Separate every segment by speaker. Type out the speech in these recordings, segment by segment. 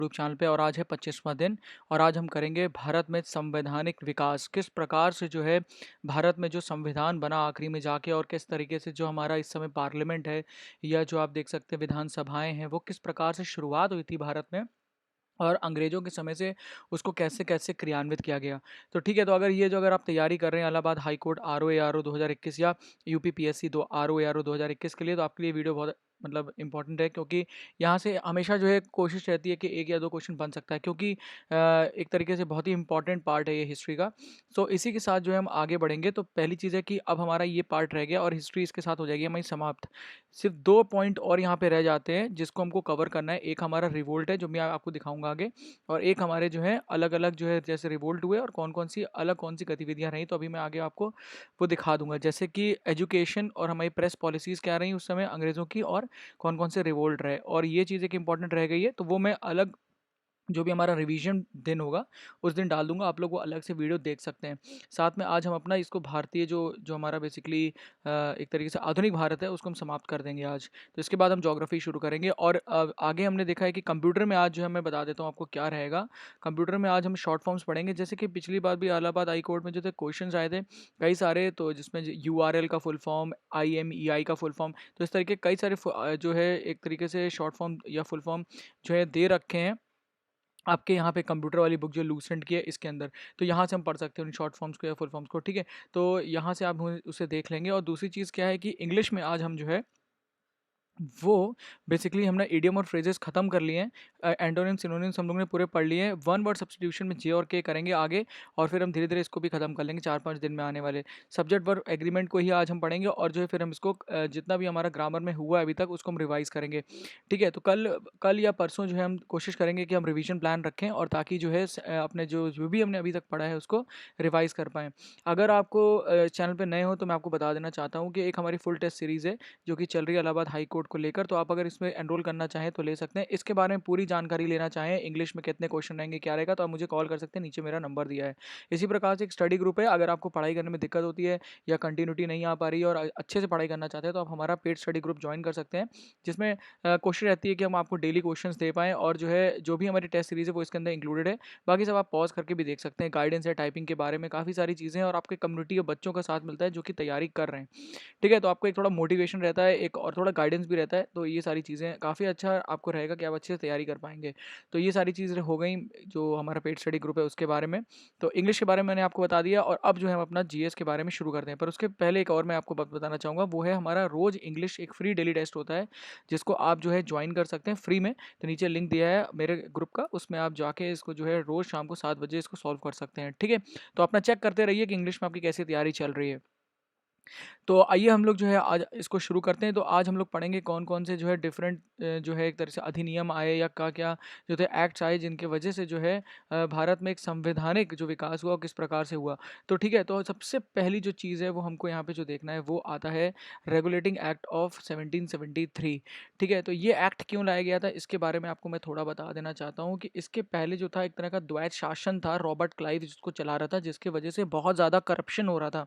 Speaker 1: YouTube channel पे। और आज है 25वां दिन और आज हम करेंगे भारत में संवैधानिक विकास, किस प्रकार से जो है भारत में जो संविधान बना आखिरी में जाके, और किस तरीके से जो हमारा इस समय पार्लियामेंट है या जो आप देख सकते हैं विधानसभाएं हैं, वो किस प्रकार से शुरुआत हुई थी भारत में और अंग्रेज़ों के समय से उसको कैसे-कैसे क्रियान्वित किया गया। तो ठीक है, तो अगर आप तैयारी कर रहे हैं इलाहाबाद हाई कोर्ट आरओ-एआरओ 2021 या यूपीपीएससी दो आरओ-एआरओ 2021 के लिए, तो आपके लिए वीडियो बहुत मतलब इम्पोर्टेंट है, क्योंकि यहाँ से हमेशा जो है कोशिश रहती है कि 1 या 2 क्वेश्चन बन सकता है, क्योंकि एक तरीके से बहुत ही इम्पोर्टेंट पार्ट है ये हिस्ट्री का। सो इसी के साथ जो है हम आगे बढ़ेंगे। तो पहली चीज़ है कि अब हमारा ये पार्ट रह गया और हिस्ट्री इसके साथ हो जाएगी हमारी समाप्त। सिर्फ 2 पॉइंट और यहाँ पे रह जाते हैं जिसको हमको कवर करना है। एक हमारा रिवोल्ट है जो मैं आपको दिखाऊँगा आगे, और एक हमारे जो है अलग-अलग जो है जैसे रिवोल्ट हुए और कौन-कौन सी अलग कौन सी गतिविधियाँ रहीं, तो अभी मैं आगे आपको वो दिखा दूँगा। जैसे कि एजुकेशन और हमारी प्रेस पॉलिसीज़ क्या रहीं उस समय अंग्रेज़ों की, और कौन-कौन से रिवोल्ट रहे, और ये चीज़ एक इम्पॉर्टेंट रह गई है, तो वो मैं अलग जो भी हमारा रिवीजन दिन होगा उस दिन डाल दूँगा, आप लोग वो अलग से वीडियो देख सकते हैं। साथ में आज हम अपना इसको भारतीय जो जो हमारा बेसिकली एक तरीके से आधुनिक भारत है उसको हम समाप्त कर देंगे आज। तो इसके बाद हम ज्योग्राफी शुरू करेंगे, और आगे हमने देखा है कि कंप्यूटर में आज जो है मैं बता देता हूँ आपको क्या रहेगा। कंप्यूटर में आज हम शॉर्ट फॉर्म्स पढ़ेंगे, जैसे कि पिछली बार भी इलाहाबाद हाई कोर्ट में जो थे क्वेश्चंस आए थे कई सारे, तो जिसमें यूआरएल का फुल फॉर्म, आईएमईआई का फुल फॉर्म, तो इस तरीके कई सारे जो है एक तरीके से शॉर्ट फॉर्म या फुल फॉर्म जो है दे रखे हैं आपके यहाँ पे कंप्यूटर वाली बुक जो लूसेंट की है इसके अंदर। तो यहाँ से हम पढ़ सकते हैं उन शॉर्ट फॉर्म्स को या फुल फॉर्म्स को, ठीक है? तो यहाँ से आप उसे देख लेंगे। और दूसरी चीज़ क्या है कि इंग्लिश में आज हम जो है वो बेसिकली हमने इडियम और फ्रेजेस खत्म कर लिए हैं। एंटोनिम सिनोनिम्स हम लोगों ने पूरे पढ़ लिए हैं। वन वर्ड सब्स्टिट्यूशन में जे और के करेंगे आगे, और फिर हम धीरे धीरे इसको भी खत्म कर लेंगे 4-5 दिन में आने वाले। सब्जेक्ट वर्ब एग्रीमेंट को ही आज हम पढ़ेंगे, और जो है फिर हम इसको जितना भी हमारा ग्रामर में हुआ है अभी तक उसको हम रिवाइज करेंगे, ठीक है? तो कल कल या परसों जो है हम कोशिश करेंगे कि हम रिवीजन प्लान रखें, और ताकि जो है अपने जो जो भी हमने अभी तक पढ़ा है उसको रिवाइज कर पाएँ। अगर आपको चैनल पे नए हो तो मैं आपको बता देना चाहता हूँ कि एक हमारी फुल टेस्ट सीरीज़ है जो कि चल रही है इलाहाबाद हाई कोर्ट को लेकर, तो आप अगर इसमें एनरोल करना चाहें तो ले सकते हैं। इसके बारे में पूरी जानकारी लेना चाहें, इंग्लिश में कितने क्वेश्चन रहेंगे, क्या रहेगा, तो आप मुझे कॉल कर सकते हैं, नीचे मेरा नंबर दिया है। इसी प्रकार से एक स्टडी ग्रुप है, अगर आपको पढ़ाई करने में दिक्कत होती है या कंटिन्यूटी नहीं आ पा रही है और अच्छे से पढ़ाई करना चाहते हैं, तो आप हमारा पेड स्टडी ग्रुप ज्वाइन कर सकते हैं, जिसमें कोशिश रहती है कि हम आपको डेली क्वेश्चंस दे पाएँ, और जो है जो भी हमारी टेस्ट सीरीज़ है वो इसके अंदर इंक्लूडेड है। बाकी सब आप पॉज़ करके भी देख सकते हैं, गाइडेंस है टाइपिंग के बारे में, काफ़ी सारी चीज़ें हैं, और आपके कम्युनिटी के बच्चों का साथ मिलता है जो कि तैयारी कर रहे हैं। ठीक है, तो आपको एक थोड़ा मोटिवेशन रहता है, एक और थोड़ा गाइडेंस भी रहता है, तो ये सारी चीज़ें काफ़ी अच्छा आपको रहेगा कि आप अच्छे से तैयारी कर पाएँगे। तो ये सारी चीज़ें हो गई जो हमारा पेड स्टडी ग्रुप है उसके बारे में। तो इंग्लिश के बारे में मैंने आपको बता दिया, और अब जो है हम अपना जीएस के बारे में शुरू करते हैं। पर उसके पहले एक और मैं आपको बात बताना चाहूँगा, वो है हमारा रोज़ इंग्लिश एक फ्री डेली टेस्ट होता है, जिसको आप जो है जॉइन कर सकते हैं फ्री में। तो नीचे लिंक दिया है मेरे ग्रुप का, उसमें आप जाके इसको जो है रोज़ शाम को 7 बजे इसको सॉल्व कर सकते हैं, ठीक है? तो अपना चेक करते रहिए कि इंग्लिश में आपकी कैसी तैयारी चल रही है। तो आइए हम लोग जो है आज इसको शुरू करते हैं। तो आज हम लोग पढ़ेंगे कौन-कौन से जो है डिफरेंट जो है एक तरह से अधिनियम आए या क्या-क्या जो थे एक्ट्स आए, जिनके वजह से जो है भारत में एक संवैधानिक जो विकास हुआ वो किस प्रकार से हुआ। तो ठीक है, तो सबसे पहली जो चीज़ है वो हमको यहाँ पे जो देखना है वो आता है रेगुलेटिंग एक्ट ऑफ 1773, ठीक है? तो ये एक्ट क्यों लाया गया था इसके बारे में आपको मैं थोड़ा बता देना चाहता हूँ कि इसके पहले जो था एक तरह का द्वैत शासन था, रॉबर्ट क्लाइव जिसको चला रहा था, जिसकी वजह से बहुत ज़्यादा करप्शन हो रहा था,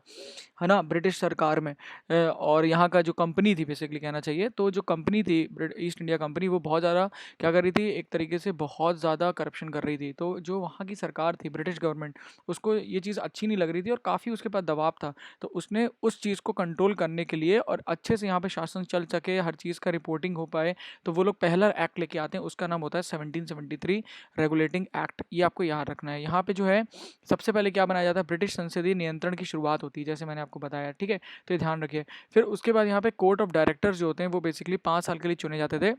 Speaker 1: है ना? ब्रिटिश सरकार में और यहाँ का जो कंपनी थी बेसिकली कहना चाहिए, तो जो कंपनी थी ईस्ट इंडिया कंपनी, वो बहुत ज़्यादा क्या कर रही थी, एक तरीके से बहुत ज़्यादा करप्शन कर रही थी। तो जो वहाँ की सरकार थी ब्रिटिश गवर्नमेंट, उसको ये चीज़ अच्छी नहीं लग रही थी और काफ़ी उसके पास दबाव था। तो उसने उस चीज़ को कंट्रोल करने के लिए और अच्छे से यहाँ पे शासन चल सके, हर चीज़ का रिपोर्टिंग हो पाए, तो वो लोग पहला एक्ट लेके आते हैं, उसका नाम होता है 1773 रेगुलेटिंग एक्ट। ये आपको याद रखना है। यहाँ पे जो है सबसे पहले क्या बनाया जाता है, ब्रिटिश संसदीय नियंत्रण की शुरुआत होती है, जैसे मैंने आपको बताया, ठीक है? तो ये ध्यान रखिए। फिर उसके बाद यहाँ पे कोर्ट ऑफ डायरेक्टर्स जो होते हैं वो बेसिकली 5 साल के लिए चुने जाते थे,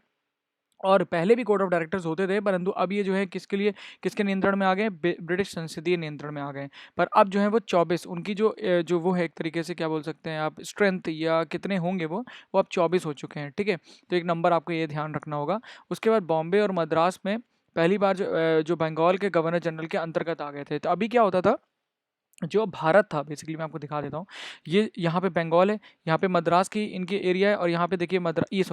Speaker 1: और पहले भी कोर्ट ऑफ डायरेक्टर्स होते थे, परंतु अब ये जो है किसके लिए, किसके नियंत्रण में आ गए, ब्रिटिश संसदीय नियंत्रण में आ गए। पर अब जो है वो 24 उनकी जो वो है एक तरीके से क्या बोल सकते हैं आप, स्ट्रेंथ या कितने होंगे वो अब 24 हो चुके हैं, ठीक है? तो एक नंबर आपको ये ध्यान रखना होगा। उसके बाद बॉम्बे और मद्रास में पहली बार जो बंगाल के गवर्नर जनरल के अंतर्गत आ गए थे। तो अभी क्या होता था जो भारत था बेसिकली, मैं आपको दिखा देता हूँ। ये यहाँ पे बंगाल है, यहाँ पे मद्रास की इनके एरिया है, और यहाँ पे देखिए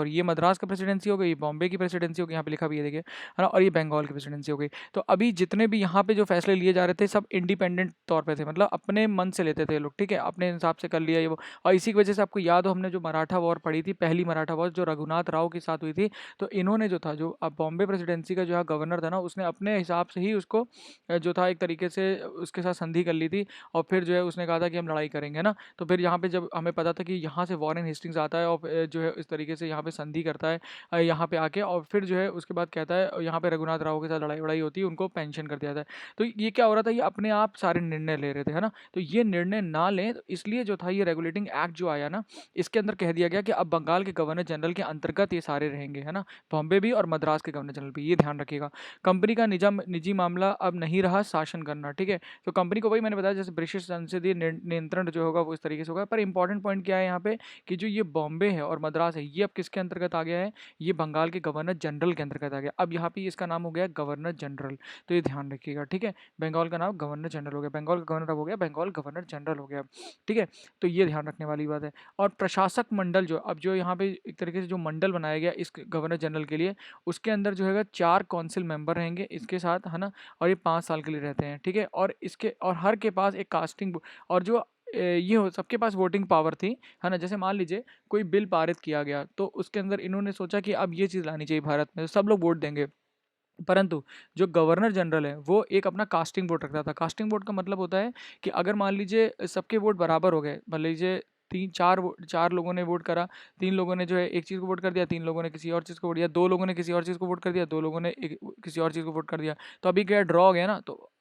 Speaker 1: ये मद्रास का प्रेसिडेंसी हो गई, ये बॉम्बे की प्रेसिडेंसी हो गई, यहाँ पे लिखा भी है देखिए, है ना, और ये बंगाल की प्रेसिडेंसी हो गई। तो अभी जितने भी यहाँ पे जो फैसले लिए जा रहे थे सब इंडिपेंडेंट तौर पे थे, मतलब अपने मन से लेते थे लोग, ठीक है, अपने हिसाब से कर लिया ये वो। और इसी की वजह से आपको याद हो, हमने जो मराठा वॉर पढ़ी थी, पहली मराठा वॉर जो रघुनाथ राव के साथ हुई थी, तो इन्होंने जो था, जो अब बॉम्बे प्रेसिडेंसी का जो है गवर्नर था ना, उसने अपने हिसाब से ही उसको जो था एक तरीके से उसके साथ संधि कर ली थी, और फिर जो है उसने कहा था कि हम लड़ाई करेंगे ना। तो फिर यहाँ पे जब हमें पता था कि यहाँ से वॉरेन हेस्टिंग्स आता है, और जो है इस तरीके से यहाँ पे संधि करता है यहाँ पे आके, और फिर जो है उसके बाद कहता है यहाँ पे रघुनाथ राव के साथ लड़ाई वड़ाई होती है, उनको पेंशन कर दिया था। तो ये क्या हो रहा था, ये अपने आप सारे निर्णय ले रहे थे, है ना। तो ये निर्णय ना लें, तो इसलिए जो था ये रेगुलेटिंग एक्ट जो आया ना, इसके अंदर कह दिया गया कि अब बंगाल के गवर्नर जनरल के अंतर्गत ये सारे रहेंगे, है ना, बॉम्बे भी और मद्रास के गवर्नर जनरल भी, ये ध्यान रखिएगा। कंपनी का निजी मामला अब नहीं रहा शासन करना, ठीक है। तो कंपनी को, वही मैंने बताया, जैसे ब्रिटिश संसदीय नियंत्रण जो होगा वो इस तरीके से होगा। पर इंपॉर्टेंट पॉइंट क्या है यहाँ पे, कि जो ये बॉम्बे है और मद्रास है, ये अब किसके अंतर्गत आ गया है, ये बंगाल के गवर्नर जनरल के अंतर्गत आ गया। अब यहाँ पे इसका नाम हो गया गवर्नर जनरल, तो ये ध्यान रखिएगा, ठीक है। बंगाल का नाम गवर्नर जनरल हो गया, बंगाल का गवर्नर अब हो गया बंगाल गवर्नर जनरल हो गया, ठीक है। तो ये ध्यान रखने वाली बात है। और प्रशासक मंडल जो अब जो यहाँ पे एक तरीके से जो मंडल बनाया गया इस गवर्नर जनरल के लिए, उसके अंदर जो है 4 काउंसिल मेंबर रहेंगे इसके साथ, है ना, और ये 5 साल के लिए रहते हैं, ठीक है। और इसके और हर के पास एक कास्टिंग, और जो ये हो सबके पास वोटिंग पावर थी, है ना। जैसे मान लीजिए कोई बिल पारित किया गया, तो उसके अंदर इन्होंने सोचा कि अब ये चीज़ लानी चाहिए भारत में, तो सब लोग वोट देंगे। परंतु जो गवर्नर जनरल है वो एक अपना कास्टिंग वोट रखता था। कास्टिंग वोट का मतलब होता है कि अगर मान लीजिए सबके वोट बराबर हो गए, मान लीजिए तीन चार चार लोगों ने वोट करा, 3 लोगों ने जो है एक चीज़ को वोट कर दिया, 3 लोगों ने किसी और चीज़ को वोट दिया, 2 लोगों ने किसी और चीज़ को वोट कर दिया, 2 लोगों ने किसी और चीज़ को वोट कर दिया। तो अभी क्या ड्रॉ हो गया ना, तो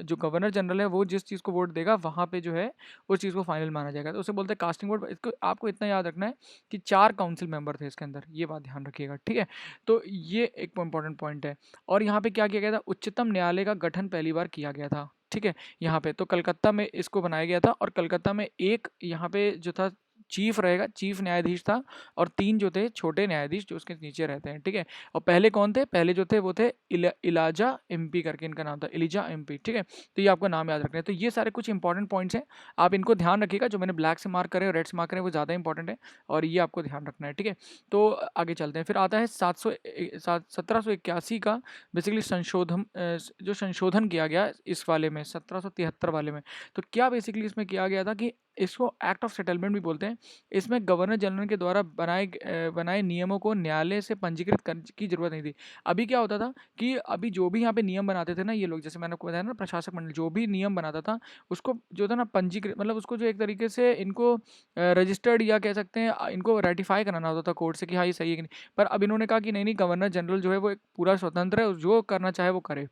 Speaker 1: जो गवर्नर जनरल है वो जिस चीज़ को वोट देगा वहाँ पे जो है उस चीज़ को फाइनल माना जाएगा। तो उसे बोलते हैं कास्टिंग वोट। इसको आपको इतना याद रखना है कि 4 काउंसिल मेंबर थे इसके अंदर, ये बात ध्यान रखिएगा, ठीक है। तो ये एक इंपॉर्टेंट पॉइंट है। और यहाँ पे क्या किया गया था, उच्चतम न्यायालय का गठन पहली बार किया गया था, ठीक है। यहाँ पे तो कलकत्ता में इसको बनाया गया था, और कलकत्ता में एक यहाँ पे जो था चीफ रहेगा, चीफ न्यायाधीश था, और 3 जो थे छोटे न्यायाधीश जो उसके नीचे रहते हैं, ठीक है। और पहले कौन थे, पहले जो थे वो थे इलाजा एमपी करके इनका नाम था, इलिजा एमपी, ठीक है। तो ये आपको नाम याद रखना है। तो ये सारे कुछ इंपॉर्टेंट पॉइंट्स हैं, आप इनको ध्यान रखिएगा। जो मैंने ब्लैक से मार्क करे और रेड से मार्क करे वो ज़्यादा इंपॉर्टेंट है, और ये आपको ध्यान रखना है, ठीक है। तो आगे चलते हैं। फिर आता है 1781 का बेसिकली जो संशोधन किया गया इस वाले में, 1773 वाले में। तो क्या बेसिकली इसमें किया गया था कि इसको एक्ट ऑफ सेटलमेंट भी बोलते हैं। इसमें गवर्नर जनरल के द्वारा बनाए नियमों को न्यायालय से पंजीकृत करने की जरूरत नहीं थी। अभी क्या होता था कि अभी जो भी यहाँ पे नियम बनाते थे ना ये लोग, जैसे मैंने आपको बताया ना, प्रशासक मंडल जो भी नियम बनाता था उसको जो था ना पंजीकृत, मतलब उसको जो एक तरीके से इनको रजिस्टर्ड या कह सकते हैं इनको रेटिफाई कराना होता था कोर्ट से कि हाँ ये सही है कि नहीं। पर अब इन्होंने कहा कि नहीं नहीं, गवर्नर जनरल जो है वो एक पूरा स्वतंत्र है, जो करना चाहे वो करे।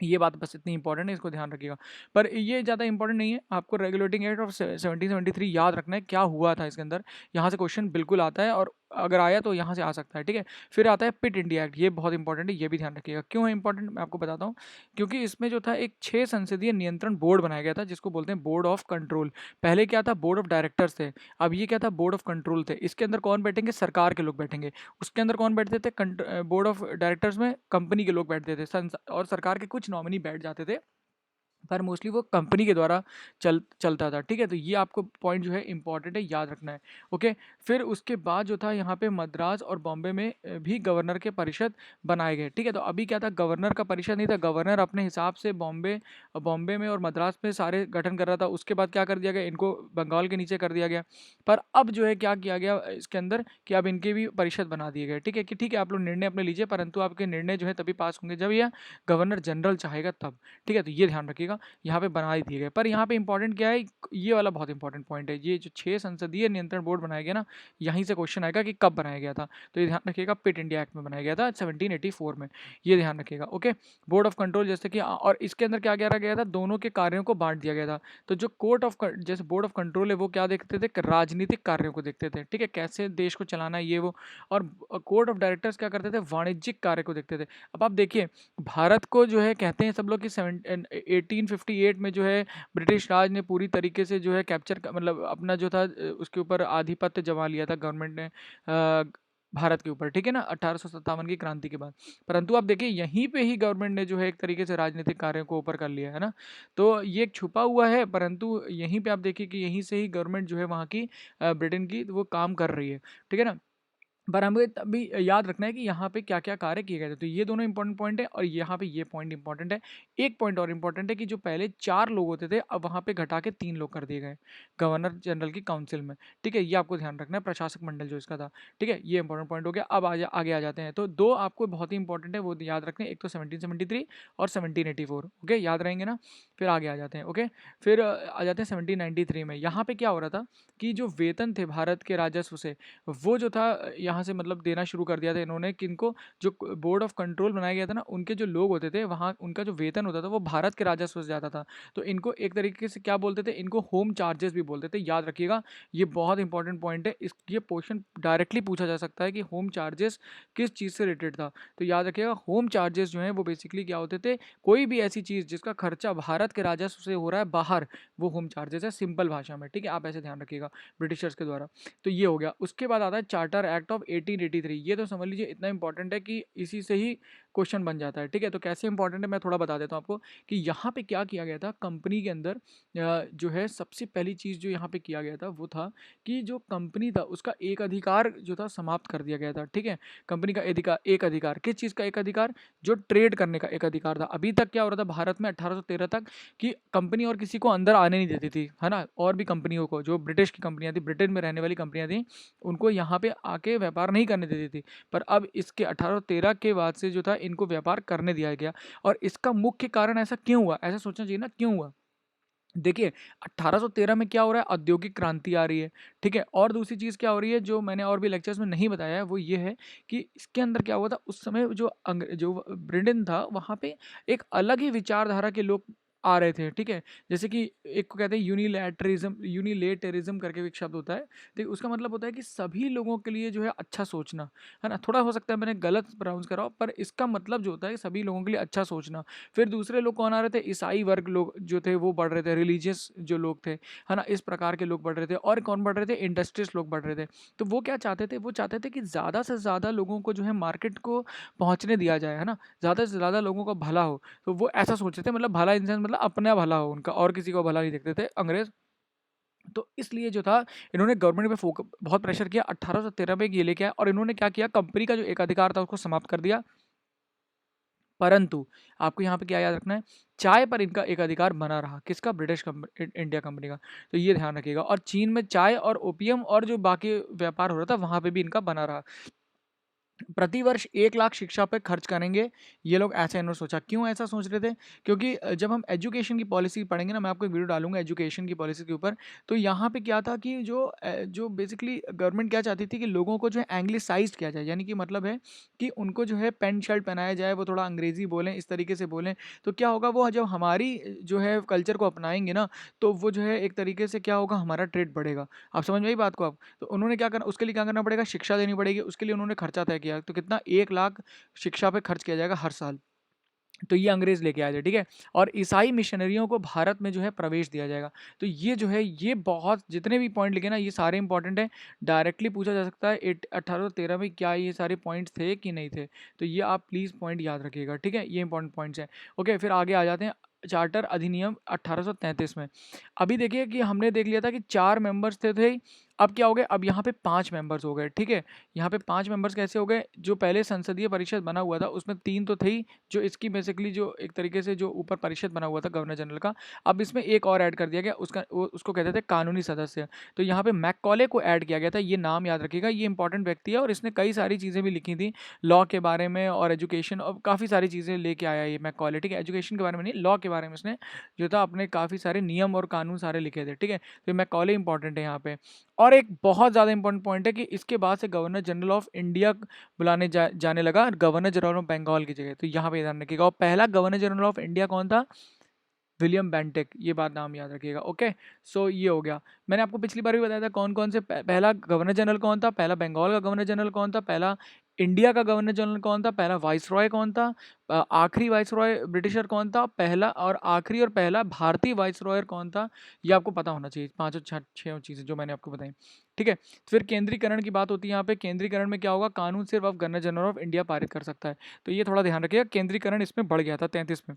Speaker 1: ये बात बस इतनी इंपॉर्टेंट है, इसको ध्यान रखिएगा। पर ये ज़्यादा इंपॉर्टेंट नहीं है, आपको रेगुलेटिंग एक्ट ऑफ 1773 याद रखना है क्या हुआ था इसके अंदर। यहाँ से क्वेश्चन बिल्कुल आता है, और अगर आया तो यहाँ से आ सकता है, ठीक है। फिर आता है पिट इंडिया एक्ट, ये बहुत इंपॉर्टेंट है, ये भी ध्यान रखिएगा। क्यों है इंपॉर्टेंट मैं आपको बताता हूँ। क्योंकि इसमें जो था एक 6 संसदीय नियंत्रण बोर्ड बनाया गया था, जिसको बोलते हैं बोर्ड ऑफ कंट्रोल। पहले क्या था, बोर्ड ऑफ डायरेक्टर्स थे, अब ये क्या था, बोर्ड ऑफ कंट्रोल थे। इसके अंदर कौन बैठेंगे, सरकार के लोग बैठेंगे। उसके अंदर कौन बैठते थे, बोर्ड ऑफ डायरेक्टर्स में कंपनी के लोग बैठते थे, और सरकार के कुछ नॉमिनी बैठ जाते थे, पर मोस्टली वो कंपनी के द्वारा चलता था, ठीक है। तो ये आपको पॉइंट जो है इंपॉर्टेंट है, याद रखना है, ओके। फिर उसके बाद जो था यहाँ पे मद्रास और बॉम्बे में भी गवर्नर के परिषद बनाए गए, ठीक है। तो अभी क्या था, गवर्नर का परिषद नहीं था, गवर्नर अपने हिसाब से बॉम्बे बॉम्बे में और मद्रास में सारे गठन कर रहा था। उसके बाद क्या कर दिया गया, इनको बंगाल के नीचे कर दिया गया। पर अब जो है क्या किया गया इसके अंदर, कि अब इनके भी परिषद बना दिए गए, ठीक है, कि ठीक है आप लोग निर्णय अपने लीजिए, परंतु आपके निर्णय जो है तभी पास होंगे जब यह गवर्नर जनरल चाहेगा तब, ठीक है। तो ये ध्यान रखिएगा, यहाँ पे बना ही दिए गए। पर यहाँ पे इंपॉर्टेंट क्या है, ये वाला बहुत इंपॉर्टेंट पॉइंट है, ये जो 6 संसदीय नियंत्रण बोर्ड बनाया गया ना, यहीं से क्वेश्चन आएगा कि कब बनाया गया था। तो ये ध्यान रखिएगा, पिट इंडिया एक्ट में बनाया गया था 1784 में, ये ध्यान रखिएगा, ओके। बोर्ड ऑफ कंट्रोल जैसे कि, और इसके अंदर क्या किया गया था, दोनों के कार्यों को बांट दिया गया था। तो जो जैसे बोर्ड ऑफ कंट्रोल है वो क्या देखते थे, राजनीतिक कार्यों को देखते थे, ठीक है, कैसे देश को चलाना है ये वो। और कोर्ट ऑफ डायरेक्टर्स क्या करते थे, वाणिज्यिक कार्य को देखते थे। अब आप देखिए, भारत को जो है कहते हैं सब लोग कि 1858 में जो है ब्रिटिश राज ने पूरी तरीके से जो है कैप्चर मतलब अपना जो था उसके ऊपर आधिपत्य जमा लिया था गवर्नमेंट ने, भारत के ऊपर, ठीक है ना? 1857 की क्रांति के बाद। परंतु आप देखिए यहीं पे ही गवर्नमेंट ने जो है एक तरीके से राजनीतिक कार्यों को ऊपर कर लिया है ना? तो ये एक छुपा हुआ है, परंतु यहीं पे आप देखिए कि यहीं से ही गवर्नमेंट जो है वहाँ की ब्रिटेन की वो काम कर रही है, ठीक है ना? पर हमें तभी याद रखना है कि यहाँ पे क्या-क्या कार्य किए गए थे। तो ये दोनों इंपॉर्टेंट पॉइंट है और यहाँ पे ये पॉइंट इंपॉर्टेंट है। एक पॉइंट और इंपॉर्टेंट है कि जो पहले 4 लोग होते थे, अब वहाँ पे घटा के 3 लोग कर दिए गए, गवर्नर जनरल की काउंसिल में। ठीक है? ये आपको ध्यान रखना है, प्रशासक मंडल जो इसका था। ठीक है? ये इंपॉर्टेंट पॉइंट हो गया। अब आगे आ जाते हैं। तो 2 आपको बहुत ही इंपॉर्टेंट है, वो याद रखने हैं। एक तो 1773 और 1784, ओके? याद रहेंगे ना? फिर आगे आ जाते हैं, ओके? फिर आ जाते हैं 1793 में। यहाँ पे क्या हो रहा था कि जो वेतन थे भारत के राजस्व से, वो जो था यहाँ से मतलब देना शुरू कर दिया था इन्होंने, किनको, जो बोर्ड ऑफ कंट्रोल बनाया गया था ना, उनके जो लोग होते थे वहाँ, उनका जो वेतन होता था वो भारत के राजस्व से जाता था। तो इनको एक तरीके से क्या बोलते थे, इनको होम चार्जेस भी बोलते थे। याद रखिएगा, ये बहुत इंपॉर्टेंट पॉइंट है। इस ये क्वेश्चन डायरेक्टली पूछा जा सकता है कि होम चार्जेस किस चीज़ से रिलेटेड था। तो याद रखिएगा, होम चार्जेस जो हैं वो बेसिकली क्या होते थे, कोई भी ऐसी चीज़ जिसका खर्चा भारत के राजस्व से हो रहा है बाहर, वो होम चार्जेस है, सिंपल भाषा में। ठीक है, आप ऐसे ध्यान रखिएगा, ब्रिटिशर्स के द्वारा। तो ये हो गया। उसके बाद आता है चार्टर एक्ट ऑफ 1883। ये तो समझ लीजिए इतना इंपॉर्टेंट है कि इसी से ही क्वेश्चन बन जाता है। ठीक है, तो कैसे इंपॉर्टेंट है मैं थोड़ा बता देता हूँ आपको कि यहाँ पे क्या किया गया था कंपनी के अंदर। जो है सबसे पहली चीज़ जो यहाँ पे किया गया था वो था कि जो कंपनी था उसका एक अधिकार जो था समाप्त कर दिया गया था। ठीक है, कंपनी का एक अधिकार, किस चीज़ का एक अधिकार, जो ट्रेड करने का एक अधिकार था। अभी तक क्या हो रहा था भारत में 1813 तक कि कंपनी और किसी को अंदर आने नहीं देती थी, है ना? और भी कंपनियों को, जो ब्रिटिश की कंपनियां थी, ब्रिटेन में रहने वाली कंपनियां थी, उनको यहाँ पे आके व्यापार नहीं करने देती थी। पर अब इसके 1813 के बाद से जो था इनको व्यापार करने दिया गया। और इसका मुख्य कारण ऐसा क्यों हुआ, ऐसा सोचना चाहिए ना, क्यों हुआ? देखिए, 1813 में क्या हो रहा है, औद्योगिक क्रांति आ रही है। ठीक है, और दूसरी चीज़ क्या हो रही है जो मैंने और भी लेक्चर्स में नहीं बताया है, वो ये है कि इसके अंदर क्या हुआ था उस समय, जो ब्रिटेन था वहाँ पे एक अलग ही विचारधारा के लोग आ रहे थे। ठीक है, जैसे कि एक को कहते हैं यूनिलेटरिज्म करके एक शब्द होता है। तो उसका मतलब होता है कि सभी लोगों के लिए जो है अच्छा सोचना, है ना? थोड़ा हो सकता है मैंने गलत प्रोनाउंस करा हो, पर इसका मतलब जो होता है सभी लोगों के लिए अच्छा सोचना। फिर दूसरे लोग कौन आ रहे थे, ईसाई वर्ग लोग जो थे वो बढ़ रहे थे, रिलीजियस जो लोग थे, है ना? इस प्रकार के लोग बढ़ रहे थे। और कौन बढ़ रहे थे, इंडस्ट्रियलिस्ट लोग बढ़ रहे थे। तो वो क्या चाहते थे, वो चाहते थे कि ज़्यादा से ज़्यादा लोगों को जो है मार्केट को पहुँचने दिया जाए, है ना? ज़्यादा से ज़्यादा लोगों का भला हो। तो वो ऐसा सोचते थे, मतलब भला इन सेंस मतलब अपना भला हो उनका, और किसी का भला नहीं देखते थे अंग्रेज़। तो इसलिए जो था इन्होंने गवर्नमेंट पे बहुत प्रेशर किया, 1813 में ये लेके आए और इन्होंने क्या किया, कंपनी का जो एक अधिकार था उसको समाप्त कर दिया। परंतु आपको यहाँ पे क्या याद रखना है, चाय पर इनका एक अधिकार बना रहा, किसका, इंडिया कंपनी का। तो ये ध्यान रखिएगा। और चीन में चाय और ओपियम और जो बाकी व्यापार हो रहा था वहाँ पे भी इनका बना रहा। प्रतिवर्ष 1 लाख शिक्षा पे खर्च करेंगे, ये लोग ऐसे इन्होंने सोचा। क्यों ऐसा सोच रहे थे? क्योंकि जब हम एजुकेशन की पॉलिसी पढ़ेंगे ना, मैं आपको एक वीडियो डालूंगा एजुकेशन की पॉलिसी के ऊपर। तो यहाँ पे क्या था कि जो बेसिकली गवर्नमेंट क्या चाहती थी कि लोगों को जो है एंग्लिसाइज्ड किया जाए, यानी कि मतलब है कि उनको जो है पैंट शर्ट पहनाया जाए, वो थोड़ा अंग्रेजी बोलें, इस तरीके से बोलें। तो क्या होगा, वो जब हमारी जो है कल्चर को अपनाएंगे ना, तो वो जो है एक तरीके से क्या होगा, हमारा ट्रेड बढ़ेगा। आप समझ में आई बात को आप? तो उन्होंने क्या करना, उसके लिए क्या करना पड़ेगा, शिक्षा देनी पड़ेगी। उसके लिए उन्होंने खर्चा तय किया। तो कितना, 1 लाख शिक्षा पे खर्च किया जाएगा हर साल। तो ये अंग्रेज लेके आए थे, ठीक है। और ईसाई मिशनरियों को भारत में जो है प्रवेश दिया जाएगा। तो ये जो है, ये बहुत, जितने भी पॉइंट लिखे ना, ये सारे इंपॉर्टेंट है। डायरेक्टली पूछा जा सकता है 1813 में क्या ये सारे पॉइंट्स थे कि नहीं थे। तो ये आप प्लीज़ पॉइंट याद रखिएगा, ठीक है। ये इंपॉर्टेंट पॉइंट्स हैं। ओके, फिर आगे आ जाते हैं चार्टर अधिनियम 1833 में। अभी देखिए कि हमने देख लिया था कि 4 मेंबर्स थे। अब क्या हो गए, अब यहाँ पे 5 मेंबर्स हो गए, ठीक है। यहाँ पे 5 मेंबर्स कैसे हो गए, जो पहले संसदीय परिषद बना हुआ था उसमें 3 तो थे ही, जो इसकी बेसिकली जो एक तरीके से जो ऊपर परिषद बना हुआ था गवर्नर जनरल का। अब इसमें एक और ऐड कर दिया गया, उसको कहते थे कानूनी सदस्य। तो यहाँ पे मैककॉले को ऐड किया गया था। ये नाम याद रखिएगा, ये इंपॉर्टेंट व्यक्ति है और इसने कई सारी चीज़ें भी लिखी थी लॉ के बारे में और एजुकेशन, और काफ़ी सारी चीज़ें लेके आया ये मैककॉले, ठीक है। एजुकेशन के बारे में नहीं, लॉ के बारे में इसने जो था अपने काफ़ी सारे नियम और कानून सारे लिखे थे, ठीक है। तो मैककॉले इंपॉर्टेंट है यहाँ पे। और एक बहुत ज़्यादा इंपॉर्टेंट पॉइंट है कि इसके बाद से गवर्नर जनरल ऑफ इंडिया बुलाने जाने लगा गवर्नर जनरल ऑफ बंगाल की जगह। तो यहाँ पे ध्यान रखिएगा। और पहला गवर्नर जनरल ऑफ इंडिया कौन था, विलियम बेंटिक। ये बात नाम याद रखिएगा, ओके। सो ये हो गया। मैंने आपको पिछली बार भी बताया था कौन कौन से पहला गवर्नर जनरल कौन था, पहला बंगाल का गवर्नर जनरल कौन था, पहला इंडिया का गवर्नर जनरल कौन था, पहला वाइसरॉय कौन था, आखिरी वाइसरॉय ब्रिटिशर कौन था, पहला और आखिरी और पहला भारतीय वाइसरॉयर कौन था, ये आपको पता होना चाहिए। पांचों छह चीज़ें जो मैंने आपको बताई, ठीक है। फिर केंद्रीकरण की बात होती है यहाँ पे। केंद्रीकरण में क्या होगा, कानून सिर्फ अब गवर्नर जनरल ऑफ इंडिया पारित कर सकता है, तो ये थोड़ा ध्यान रखिएगा। केंद्रीकरण इसमें बढ़ गया था 33 में।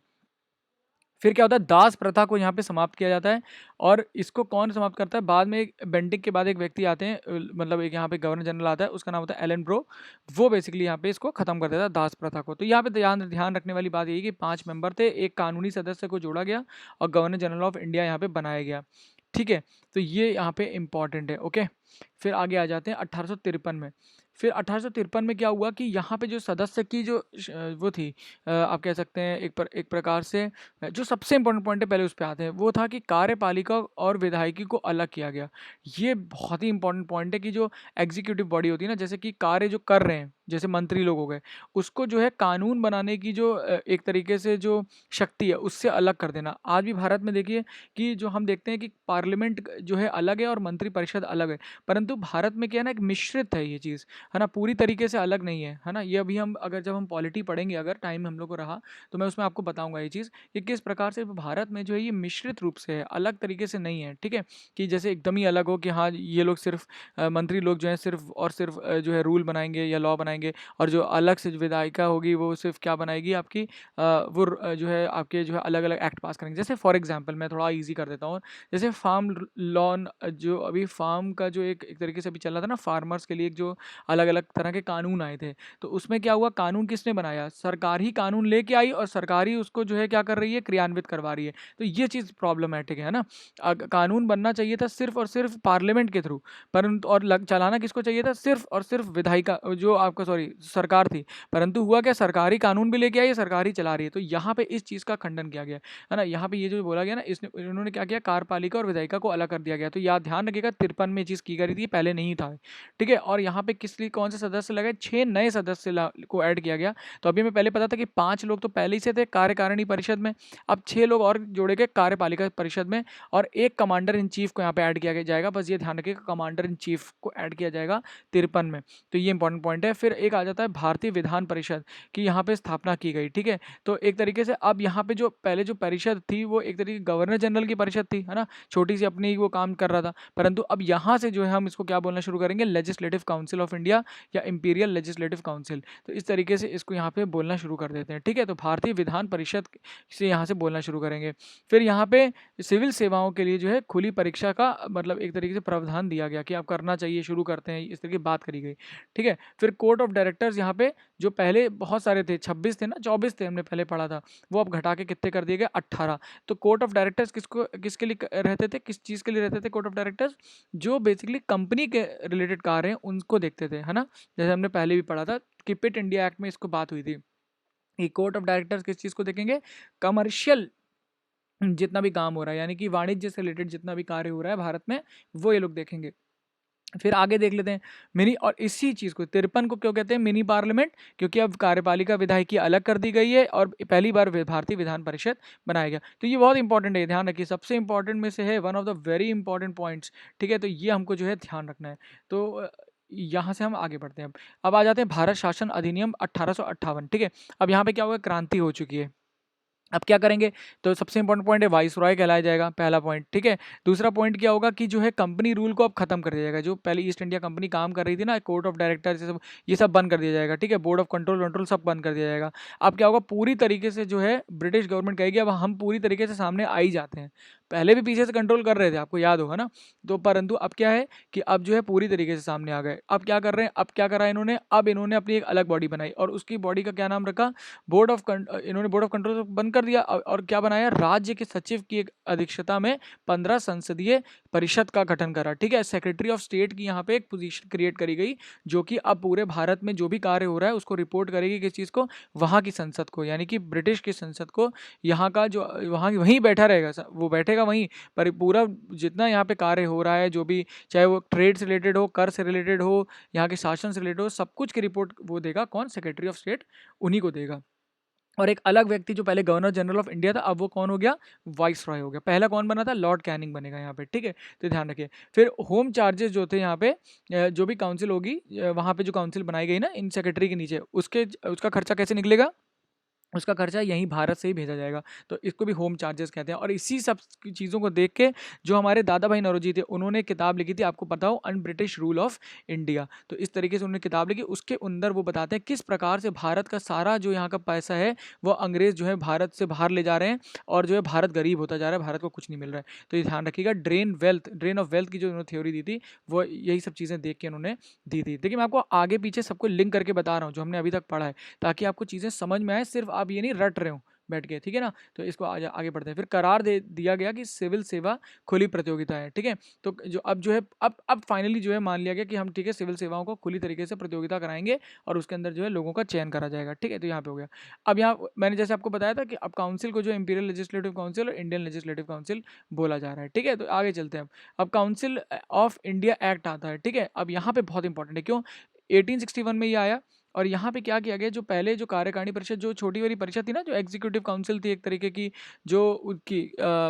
Speaker 1: फिर क्या होता है, दास प्रथा को यहाँ पे समाप्त किया जाता है। और इसको कौन समाप्त करता है, बाद में एक बेंटिक के बाद एक व्यक्ति आते हैं, मतलब एक यहाँ पे गवर्नर जनरल आता है, उसका नाम होता है एलन ब्रो। वो बेसिकली यहाँ पे इसको खत्म कर देता है, दास प्रथा को। तो यहाँ पे ध्यान ध्यान रखने वाली बात यही कि 5 मेंबर थे, एक कानूनी सदस्य को जोड़ा गया और गवर्नर जनरल ऑफ इंडिया यहाँ पे बनाया गया, ठीक है। तो ये यहाँ पे इंपॉर्टेंट है, ओके। फिर आगे आ जाते हैं 1853 में। फिर 1853 में क्या हुआ कि यहाँ पे जो सदस्य की जो वो थी, आप कह सकते हैं एक प्रकार से जो सबसे इंपॉर्टेंट पॉइंट है पहले उस पे आते हैं, वो था कि कार्यपालिका और विधायिकी को अलग किया गया। ये बहुत ही इंपॉर्टेंट पॉइंट है कि जो एग्जीक्यूटिव बॉडी होती है ना, जैसे कि कार्य जो कर रहे हैं, जैसे मंत्री लोग हो गए, उसको जो है कानून बनाने की जो एक तरीके से जो शक्ति है उससे अलग कर देना। आज भी भारत में देखिए कि जो हम देखते हैं कि पार्लियामेंट जो है अलग है और मंत्रिपरिषद अलग है, परंतु भारत में क्या है ना, एक मिश्रित है ये चीज़, है ना, पूरी तरीके से अलग नहीं है ना। ये अभी हम अगर जब हम पॉलिटी पढ़ेंगे, अगर टाइम हम लोग को रहा, तो मैं उसमें आपको बताऊंगा ये चीज़ कि किस प्रकार से भारत में जो है ये मिश्रित रूप से है, अलग तरीके से नहीं है, ठीक है। कि जैसे एकदम ही अलग हो कि हाँ ये लोग सिर्फ मंत्री लोग जो है सिर्फ और सिर्फ जो है रूल बनाएंगे या लॉ बनाएंगे, और जो अलग से जो विधायिका होगी वो सिर्फ क्या बनाएगी आपकी, जो है आपके जो है अलग अलग एक्ट पास करेंगे। जैसे फॉर एग्जाम्पल मैं थोड़ा ईजी कर देता हूँ, जैसे फार्म लॉ, जो अभी फार्म का जो एक तरीके से अभी चल रहा था ना, फार्मर्स के लिए एक जो अलग अलग तरह के कानून आए थे, तो उसमें क्या हुआ, कानून किसने बनाया, सरकार ही कानून लेके आई और सरकार ही उसको जो है क्या कर रही है, क्रियान्वित करवा रही है। तो ये चीज़ प्रॉब्लमेटिक है ना। कानून बनना चाहिए था सिर्फ और सिर्फ पार्लियामेंट के थ्रू, परंतु और चलाना किसको चाहिए था, सिर्फ और सिर्फ विधायिका जो आपका सॉरी सरकार थी। परंतु हुआ क्या, सरकारी कानून भी लेके आई है, सरकार ही चला रही है। तो यहाँ पे इस चीज़ का खंडन किया गया है ना। यहाँ पे ये जो बोला गया ना, इसने इन्होंने क्या किया, कार्यपालिका और विधायिका को अलग कर दिया गया। तो याद ध्यान रखिएगा 53 में ये चीज़ की गई थी, पहले नहीं था, ठीक है। और यहाँ पे किस लिए कौन से सदस्य लगे, 6 नए सदस्य को ऐड किया गया। तो अभी मैं पहले पता था कि 5 लोग तो पहले ही से थे कार्यकारिणी परिषद में, अब 6 लोग और जोड़े गए कार्यपालिका परिषद में, और एक कमांडर इन चीफ को यहाँ पे ऐड किया जाएगा। बस ये ध्यान रखिएगा, कमांडर इन चीफ को ऐड किया जाएगा 53 में। तो ये इंपॉर्टेंट पॉइंट है। फिर एक आ जाता है भारतीय विधान परिषद की यहाँ पे स्थापना की गई, ठीक है। तो एक तरीके से अब यहाँ पे जो पहले जो परिषद थी वो एक तरीके गवर्नर जनरल की परिषद थी, है ना, छोटी सी अपनी वो काम कर रहा था। परंतु अब यहाँ से जो है हम इसको क्या बोलना शुरू करेंगे, लेजिस्लेटिव काउंसिल ऑफ इंडिया या इंपीरियल लेजिस्लेटिव काउंसिल। तो इस तरीके से इसको यहाँ पे बोलना शुरू कर देते हैं, ठीक है। तो भारतीय विधान परिषद से यहाँ से बोलना शुरू करेंगे। फिर यहाँ पे सिविल सेवाओं के लिए जो है खुली परीक्षा का मतलब एक तरीके से प्रावधान दिया गया कि आप करना चाहिए, शुरू करते हैं, इस तरीके की बात करी गई, ठीक है। फिर कोर्ट ऑफ डायरेक्टर्स यहाँ पे जो पहले बहुत सारे थे, 26 थे ना, 24 थे हमने पहले पढ़ा था, वो अब घटा के कितने कर दिए गए, 18। तो कोर्ट ऑफ डायरेक्टर्स किसके लिए रहते थे, किस चीज़ के लिए रहते थे कोर्ट ऑफ डायरेक्टर्स, जो बेसिकली कंपनी के रिलेटेड कार्य हैं उनको देखते थे, है ना। जैसे हमने पहले भी पढ़ा था कि पिट इंडिया एक्ट में इसको बात हुई थी कि कोर्ट ऑफ डायरेक्टर्स किस चीज़ को देखेंगे, कमर्शियल जितना भी काम हो रहा है, यानी कि वाणिज्य से रिलेटेड जितना भी कार्य हो रहा है भारत में, वो ये लोग देखेंगे। फिर आगे देख लेते हैं मिनी, और इसी चीज़ को 53 को क्यों कहते हैं मिनी पार्लियामेंट, क्योंकि अब कार्यपालिका विधायिकी अलग कर दी गई है और पहली बार भारतीय विधान परिषद बनाया गया। तो ये बहुत इंपॉर्टेंट है, ध्यान रखिए, सबसे इंपॉर्टेंट में से है, one of the very important points, ठीक है। तो ये हमको जो है ध्यान रखना है। तो यहाँ से हम आगे बढ़ते हैं। अब आ जाते हैं भारत शासन अधिनियम 1858, ठीक है। अब यहाँ पे क्या होगा, क्रांति हो चुकी है। अब क्या करेंगे, तो सबसे इंपॉर्टेंट पॉइंट है वाइसरॉय कहलाया जाएगा, पहला पॉइंट, ठीक है। दूसरा पॉइंट क्या होगा कि जो है कंपनी रूल को अब खत्म कर दिया जाएगा। जो पहले ईस्ट इंडिया कंपनी काम कर रही थी ना, कोर्ट ऑफ डायरेक्टर ये सब बंद कर दिया जाएगा, ठीक है। बोर्ड ऑफ कंट्रोल कंट्रोल सब बंद कर दिया जाएगा। अब क्या होगा, पूरी तरीके से जो है ब्रिटिश गवर्नमेंट कहेगी अब हम पूरी तरीके से सामने आ ही जाते हैं। पहले भी पीछे से कंट्रोल कर रहे थे, आपको याद होगा ना। तो परंतु अब क्या है कि अब जो है पूरी तरीके से सामने आ गए। अब क्या कर रहे हैं, अब क्या करा इन्होंने, अब इन्होंने अपनी एक अलग बॉडी बनाई और उसकी बॉडी का क्या नाम रखा, इन्होंने बोर्ड ऑफ कंट्रोल बंद कर दिया और क्या बनाया, राज्य के सचिव की एक अध्यक्षता में 15 संसदीय परिषद का गठन करा, ठीक है। सेक्रेटरी ऑफ स्टेट की यहाँ पे एक पोजीशन क्रिएट करी गई, जो कि अब पूरे भारत में जो भी कार्य हो रहा है उसको रिपोर्ट करेगी, किस चीज़ को, वहाँ की संसद को, यानी कि ब्रिटिश की संसद को। यहाँ का जो वहाँ वहीं बैठा रहेगा, वो बैठेगा वहीं पर, पूरा जितना यहाँ पे कार्य हो रहा है, जो भी, चाहे वो ट्रेड से रिलेटेड हो, कर से रिलेटेड हो, यहाँ के शासन से रिलेटेड हो, सब कुछ की रिपोर्ट वो देगा कौन, सेक्रेटरी ऑफ स्टेट, उन्हीं को देगा। और एक अलग व्यक्ति जो पहले गवर्नर जनरल ऑफ इंडिया था, अब वो कौन हो गया, वाइस रॉय हो गया। पहला कौन बना था, लॉर्ड कैनिंग बनेगा यहाँ पे, ठीक है। तो ध्यान रखिए। फिर होम चार्जेस जो थे यहाँ पे, जो भी काउंसिल होगी, वहाँ पे जो काउंसिल बनाई गई ना इन सेक्रेटरी के नीचे, उसका खर्चा कैसे निकलेगा, उसका खर्चा यहीं भारत से ही भेजा जाएगा। तो इसको भी होम चार्जेस कहते हैं। और इसी सब चीज़ों को देख के जो हमारे दादा भाई नौरोजी थे, उन्होंने किताब लिखी थी, आपको पता हो, un British rule of India. तो इस तरीके से उन्होंने किताब लिखी, उसके अंदर वो बताते हैं किस प्रकार से भारत का सारा जो यहाँ का पैसा है वो अंग्रेज जो है भारत से बाहर ले जा रहे हैं, और जो है भारत गरीब होता जा रहा है, भारत को कुछ नहीं मिल रहा है। तो ये ध्यान रखिएगा। ड्रेन ऑफ वेल्थ की जो उन्होंने थ्योरी दी थी, वो यही सब चीज़ें देख के उन्होंने दी थी। देखिए मैं आपको आगे पीछे सबको लिंक करके बता रहा हूँ जो हमने अभी तक पढ़ा है, ताकि आपको चीज़ें समझ में आए, सिर्फ आप ये नहीं रट रहे हो बैठ के, ठीक है ना। तो इसको आगे बढ़ते हैं। फिर करार दे दिया गया कि सिविल सेवा खुली प्रतियोगिता है, ठीक है। तो जो अब जो है, अब फाइनली जो है मान लिया गया कि हम, ठीक है, सिविल सेवाओं को खुली तरीके से प्रतियोगिता कराएंगे, और उसके अंदर जो है लोगों का चयन करा जाएगा, ठीक है। तो यहाँ पे हो गया। अब यहाँ मैंने जैसे आपको बताया था कि अब काउंसिल को जो इंपीरियल लेजिस्लेटिव काउंसिल और इंडियन लेजिस्लेटिव काउंसिल बोला जा रहा है, ठीक है। तो आगे चलते हैं। अब काउंसिल ऑफ इंडिया एक्ट आता है, ठीक है। अब यहाँ पे बहुत इंपॉर्टेंट है, क्यों, 1861 में ये आया। और यहाँ पे क्या किया गया, जो पहले जो कार्यकारिणी परिषद, जो छोटी वाली परिषद थी ना, जो एग्जीक्यूटिव काउंसिल थी एक तरीके की, जो उनकी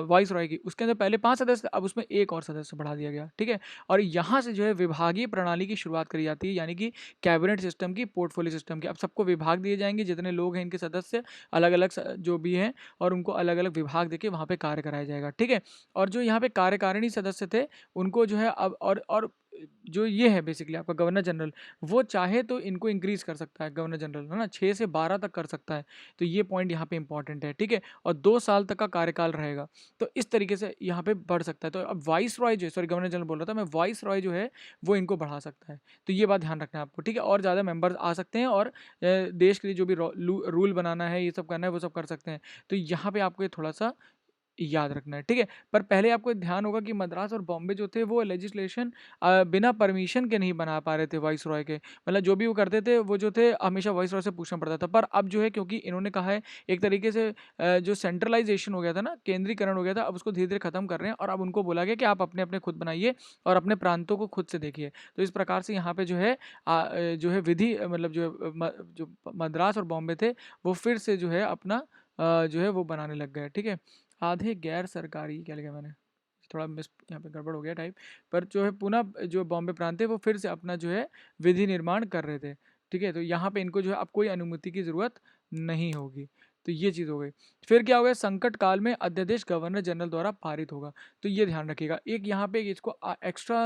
Speaker 1: वाइस रॉय की, उसके अंदर पहले 5 सदस्य थे, अब उसमें एक और सदस्य बढ़ा दिया गया, ठीक है। और यहाँ से जो है विभागीय प्रणाली की शुरुआत करी जाती है, यानी कि कैबिनेट सिस्टम की, पोर्टफोलियो सिस्टम की। अब सबको विभाग दिए जाएंगे, जितने लोग हैं इनके सदस्य अलग अलग जो भी हैं, और उनको अलग अलग विभाग देके वहाँ पे कार्य कराया जाएगा, ठीक है। और जो यहाँ पे कार्यकारिणी सदस्य थे, उनको जो है अब और जो ये है बेसिकली आपका गवर्नर जनरल, वो चाहे तो इनको इंक्रीज कर सकता है, गवर्नर जनरल है ना, 6 से 12 तक कर सकता है। तो ये पॉइंट यहाँ पे इंपॉर्टेंट है, ठीक है। और 2 साल तक का कार्यकाल रहेगा, तो इस तरीके से यहाँ पे बढ़ सकता है। तो अब वाइस रॉय जो है, सॉरी गवर्नर जनरल बोल रहा था मैं, वाइस रॉय जो है वो इनको बढ़ा सकता है। तो ये बात ध्यान रखना है आपको, ठीक है। और ज़्यादा मेंबर्स आ सकते हैं, और देश के लिए जो भी रूल बनाना है, ये सब करना है, वो सब कर सकते हैं। तो यहाँ पे आपको ये थोड़ा सा याद रखना है, ठीक है। पर पहले आपको ध्यान होगा कि मद्रास और बॉम्बे जो थे, वो लेजिस्लेशन बिना परमिशन के नहीं बना पा रहे थे वाइस रॉय के। मतलब जो भी वो करते थे, वो जो थे हमेशा वाइस रॉय से पूछना पड़ता था। पर अब जो है, क्योंकि इन्होंने कहा है एक तरीके से, जो सेंट्रलाइजेशन हो गया था ना, केंद्रीकरण हो गया था, अब उसको धीरे धीरे खत्म कर रहे हैं, और अब उनको बोला गया कि आप अपने अपने खुद बनाइए, और अपने प्रांतों को खुद से देखिए। तो इस प्रकार से यहाँ पे जो है जो है विधि, मतलब जो जो मद्रास और बॉम्बे थे, वो फिर से जो है अपना जो है वो बनाने लग गए, ठीक है। आधे गैर सरकारी, क्या लिखा मैंने, थोड़ा मिस यहाँ पे गड़बड़ हो गया टाइप। पर जो है पुनः जो बॉम्बे प्रांत है, वो फिर से अपना जो है विधि निर्माण कर रहे थे, ठीक है। तो यहाँ पे इनको जो है अब कोई अनुमति की ज़रूरत नहीं होगी। तो ये चीज़ हो गई। फिर क्या हो गया, संकट काल में अध्यादेश गवर्नर जनरल द्वारा पारित होगा। तो ये ध्यान रखिएगा। एक यहाँ पे इसको एक्स्ट्रा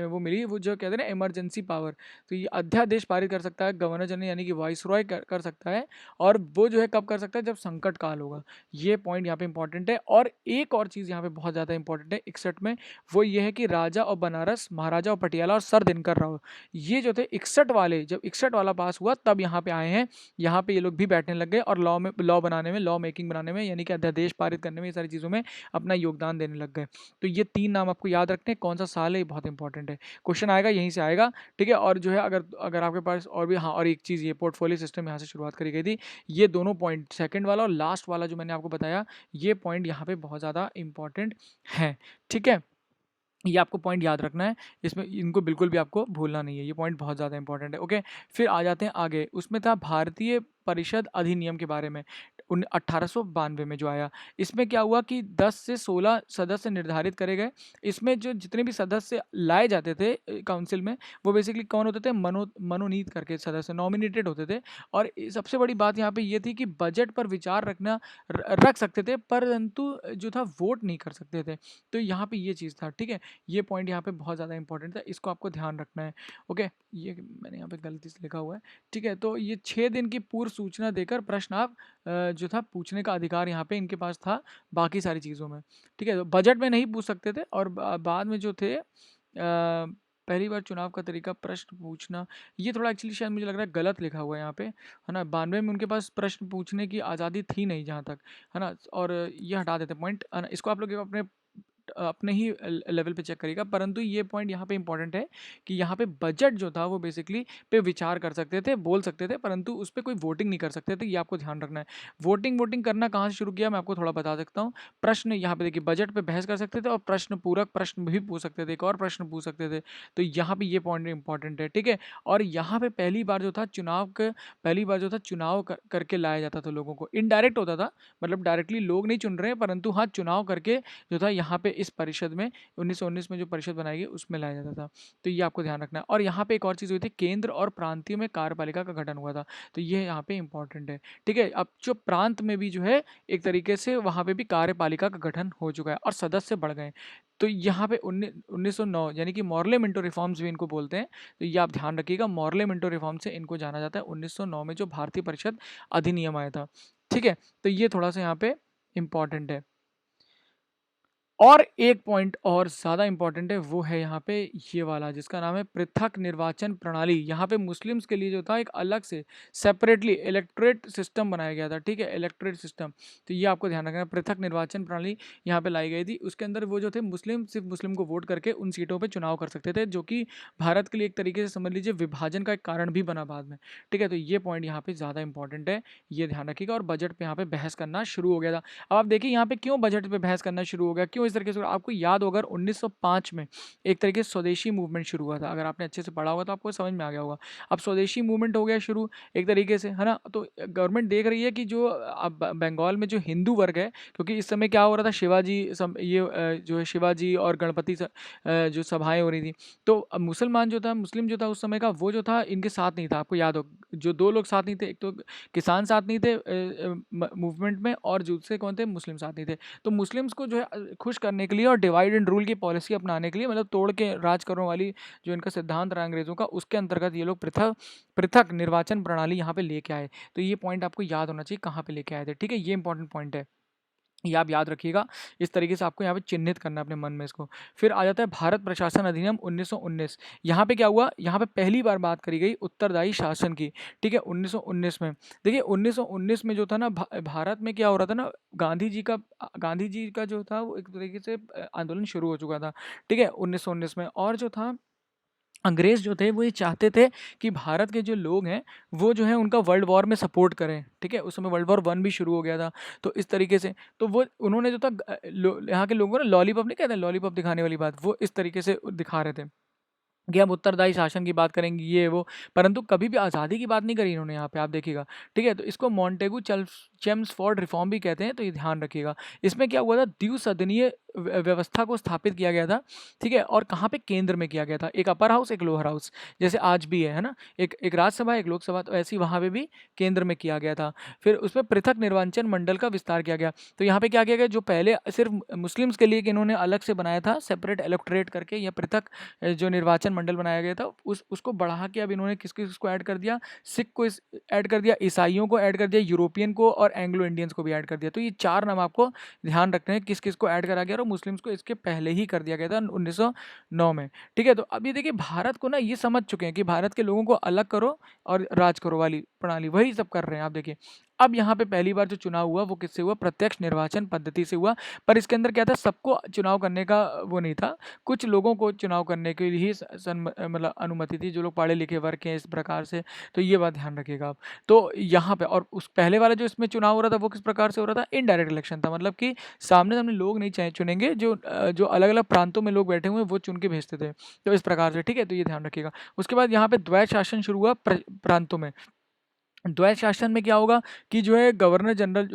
Speaker 1: वो मिली, वो जो कहते हैं ना इमरजेंसी पावर। तो ये अध्यादेश पारित कर सकता है गवर्नर जनरल, यानी कि वाइस रॉय कर सकता है। और वो जो है कब कर सकता है, जब संकट काल होगा। ये पॉइंट यहाँ पे इंपॉर्टेंट है। और एक और चीज़ यहाँ पे बहुत ज़्यादा इंपॉर्टेंट है 61 में, वो ये है कि राजा और बनारस, महाराजा और पटियाला और सर दिनकर राव, ये जो थे 61 वाले, जब 61 वाला पास हुआ तब यहाँ पे आए हैं। यहाँ पे ये लोग भी बैठने लग गए, और लॉ बनाने में, लॉ मेकिंग बनाने में, यानी कि अध्यादेश पारित करने में, ये सारी चीज़ों में अपना योगदान देने लग गए। तो ये 3 नाम आपको याद रखने हैं। कौन सा साल है, ये बहुत इंपॉर्टेंट है, क्वेश्चन आएगा यहीं से आएगा, ठीक है। और जो है अगर अगर आपके पास और भी, हाँ, और एक चीज़, ये पोर्टफोलियो सिस्टम यहाँ से शुरुआत करी गई थी। ये दोनों पॉइंट, सेकंड वाला और लास्ट वाला जो मैंने आपको बताया, ये पॉइंट यहाँ पे बहुत ज़्यादा इंपॉर्टेंट है, ठीक है। ये आपको पॉइंट याद रखना है, इसमें इनको बिल्कुल भी आपको भूलना नहीं है, ये पॉइंट बहुत ज़्यादा इंपॉर्टेंट है, ओके। फिर आ जाते हैं आगे, उसमें था भारतीय परिषद अधिनियम के बारे में, 1892 में जो आया। इसमें क्या हुआ कि 10 से 16 सदस्य निर्धारित करे गए। इसमें जो जितने भी सदस्य लाए जाते थे काउंसिल में, वो बेसिकली कौन होते थे, मनोनीत करके सदस्य नॉमिनेटेड होते थे। और सबसे बड़ी बात यहाँ पे ये थी कि बजट पर विचार रख सकते थे, परंतु जो था वोट नहीं कर सकते थे। तो यहाँ पे ये चीज़ था, ठीक है। ये पॉइंट यहाँ पे बहुत ज़्यादा इंपॉर्टेंट था, इसको आपको ध्यान रखना है, ओके। ये मैंने यहाँ पे गलती से लिखा हुआ है, ठीक है। तो ये 6 दिन की पूर्व सूचना देकर प्रश्न आप जो था पूछने का अधिकार यहाँ पे इनके पास था, बाकी सारी चीज़ों में, ठीक है। तो बजट में नहीं पूछ सकते थे, और बाद में जो थे पहली बार चुनाव का तरीका प्रश्न पूछना, ये थोड़ा एक्चुअली शायद मुझे लग रहा है गलत लिखा हुआ है यहाँ पे, है ना। 92 में उनके पास प्रश्न पूछने की आज़ादी थी नहीं जहाँ तक, है ना। और ये हटा देते पॉइंट, है ना। इसको आप लोग अपने अपने ही लेवल पे चेक करेगा। परंतु ये पॉइंट यहाँ पे इंपॉर्टेंट है कि यहाँ पे बजट जो था वो बेसिकली पे विचार कर सकते थे, बोल सकते थे, परंतु उस पे कोई वोटिंग नहीं कर सकते थे। ये आपको ध्यान रखना है। वोटिंग वोटिंग करना कहाँ से शुरू किया, मैं आपको थोड़ा बता सकता हूँ। प्रश्न यहाँ पे देखिए, बजट पे बहस कर सकते थे और प्रश्न पूरक प्रश्न भी पूछ सकते थे, एक और प्रश्न पूछ सकते थे। तो यहाँ पे ये पॉइंट इंपॉर्टेंट है, ठीक है। और यहाँ पे पहली बार जो था चुनाव करके लाया जाता था लोगों को। इनडायरेक्ट होता था, मतलब डायरेक्टली लोग नहीं चुन रहे हैं, परंतु हाँ चुनाव करके जो था यहाँ पे इस परिषद में 1919 में जो परिषद बनाई गई उसमें लाया जाता था। तो ये आपको ध्यान रखना है। और यहाँ पे एक और चीज़ हुई थी, केंद्र और प्रांतीय में कार्यपालिका का गठन हुआ था। तो ये यहाँ पे इंपॉर्टेंट है, ठीक है। अब जो प्रांत में भी जो है एक तरीके से वहाँ पे भी कार्यपालिका का गठन हो चुका है और सदस्य बढ़ गए। तो यहाँ पे 1909 यानी कि मॉर्ले मिंटो रिफॉर्म्स भी इनको बोलते हैं। तो ये आप ध्यान रखिएगा, मॉर्ले मिंटो रिफॉर्म से इनको जाना जाता है। 1909 में जो भारतीय परिषद अधिनियम आया था, ठीक है। तो ये थोड़ा सा यहाँ पे इंपॉर्टेंट है। और एक पॉइंट और ज़्यादा इंपॉर्टेंट है, वो है यहाँ पे ये वाला, जिसका नाम है पृथक निर्वाचन प्रणाली। यहाँ पे मुस्लिम्स के लिए जो था एक अलग से सेपरेटली इलेक्टोरेट सिस्टम बनाया गया था, ठीक है, इलेक्टोरेट सिस्टम। तो ये आपको ध्यान रखना है, पृथक निर्वाचन प्रणाली यहाँ पे लाई गई थी। उसके अंदर वो जो थे मुस्लिम सिर्फ मुस्लिम को वोट करके उन सीटों पर चुनाव कर सकते थे, जो कि भारत के लिए एक तरीके से समझ लीजिए विभाजन का एक कारण भी बना बाद में, ठीक है। तो ये पॉइंट यहाँ पे ज़्यादा इंपॉर्टेंट है, ये ध्यान रखिएगा। और बजट पे यहाँ पे बहस करना शुरू हो गया था। अब आप देखिए यहाँ पे क्यों बजट पे बहस करना शुरू हो गया, क्यों इस तरीके से। आपको याद होगा 1905 में एक तरीके से स्वदेशी मूवमेंट शुरू हुआ था। अगर आपने अच्छे से पढ़ा होगा तो आपको समझ में आ गया होगा। अब स्वदेशी मूवमेंट हो गया शुरू एक तरीके से, है ना। तो गवर्नमेंट देख रही है कि जो अब बंगाल में जो हिंदू वर्ग है, क्योंकि इस समय क्या हो रहा था, शिवाजी जो है शिवाजी और गणपति जो सभाएं हो रही थी। तो अब मुसलमान जो था, मुस्लिम जो था उस समय का, वो जो था इनके साथ नहीं था। आपको याद हो, जो दो लोग साथ नहीं थे, एक तो किसान साथ नहीं थे मूवमेंट में, और दूसरे कौन थे, मुस्लिम साथ नहीं थे। तो मुस्लिम्स को जो है खुश करने के लिए और डिवाइड एंड रूल की पॉलिसी अपनाने के लिए, मतलब तोड़ के राज करने वाली जो इनका सिद्धांत रहा अंग्रेजों का, उसके अंतर्गत ये लोग पृथक पृथक निर्वाचन प्रणाली यहाँ पे लेके आए। तो ये पॉइंट आपको याद होना चाहिए, कहाँ पे लेके आए थे, ठीक है। ये इंपॉर्टेंट पॉइंट है, ये आप याद रखिएगा। इस तरीके से आपको यहाँ पे चिन्हित करना है अपने मन में इसको। फिर आ जाता है भारत प्रशासन अधिनियम 1919। यहाँ पे क्या हुआ, यहाँ पे पहली बार बात करी गई उत्तरदायी शासन की, ठीक है, 1919 में। देखिए 1919 में जो था ना, भारत में क्या हो रहा था ना, गांधी जी का जो था वो एक तरीके से आंदोलन शुरू हो चुका था, ठीक है, 1919 में। और जो था अंग्रेज़ जो थे वो ये चाहते थे कि भारत के जो लोग हैं वो जो है उनका वर्ल्ड वॉर में सपोर्ट करें, ठीक है। उस समय वर्ल्ड वॉर 1 भी शुरू हो गया था। तो इस तरीके से तो वो उन्होंने जो था यहाँ के लोगों को ना लॉलीपॉप नहीं कहते हैं, लॉलीपॉप दिखाने वाली बात, वो इस तरीके से दिखा रहे थे कि हम उत्तरदायी शासन की बात करेंगे, ये वो। परंतु कभी भी आज़ादी की बात नहीं करी इन्होंने यहाँ पे, आप देखिएगा, ठीक है। तो इसको मॉन्टेगू चेम्सफोर्ड रिफॉर्म भी कहते हैं, तो ये ध्यान रखिएगा। इसमें क्या हुआ था, द्विसदनीय व्यवस्था को स्थापित किया गया था, ठीक है। और कहाँ पे, केंद्र में किया गया था, एक अपर हाउस एक लोअर हाउस, जैसे आज भी है ना, एक एक राज्यसभा एक लोकसभा, तो ऐसे ही वहाँ पे भी केंद्र में किया गया था। फिर उसमें पृथक निर्वाचन मंडल का विस्तार किया गया। तो यहाँ पे क्या किया गया, जो पहले सिर्फ मुस्लिम्स के लिए कि इन्होंने अलग से बनाया था सेपरेट इलेक्टोरेट करके, या पृथक जो निर्वाचन मंडल बनाया गया था, उसको बढ़ा के अब इन्होंने किसको ऐड कर दिया, सिख को ऐड कर दिया, ईसाइयों को ऐड कर दिया, यूरोपियन को और एंग्लो इंडियंस को भी ऐड कर दिया। तो ये 4 नाम आपको ध्यान रखने हैं, किस किस को ऐड करा गया, और मुस्लिम्स को इसके पहले ही कर दिया गया था 1909 में, ठीक है। तो अब ये देखिए, भारत को ना ये समझ चुके हैं कि भारत के लोगों को अलग करो और राज करो वाली प्रणाली, वही सब कर रहे हैं आप देखिए। अब यहाँ पे पहली बार जो चुनाव हुआ वो किससे हुआ, प्रत्यक्ष निर्वाचन पद्धति से हुआ। पर इसके अंदर क्या था, सबको चुनाव करने का वो नहीं था, कुछ लोगों को चुनाव करने के लिए ही मतलब अनुमति थी, जो लोग पढ़े लिखे वर्ग के इस प्रकार से। तो ये बात ध्यान रखिएगा आप। तो यहाँ पे, और उस पहले वाला जो इसमें चुनाव हो रहा था वो किस प्रकार से हो रहा था, इनडायरेक्ट इलेक्शन था, मतलब कि सामने सामने लोग नहीं चुनेंगे, जो अलग अलग प्रांतों में लोग बैठे हुए हैं वो चुन के भेजते थे। तो इस प्रकार से, ठीक है। तो ये ध्यान रखिएगा। उसके बाद यहाँ पे द्वैत शासन शुरू हुआ प्रांतों में। द्वैत शासन में क्या होगा कि जो है गवर्नर जनरल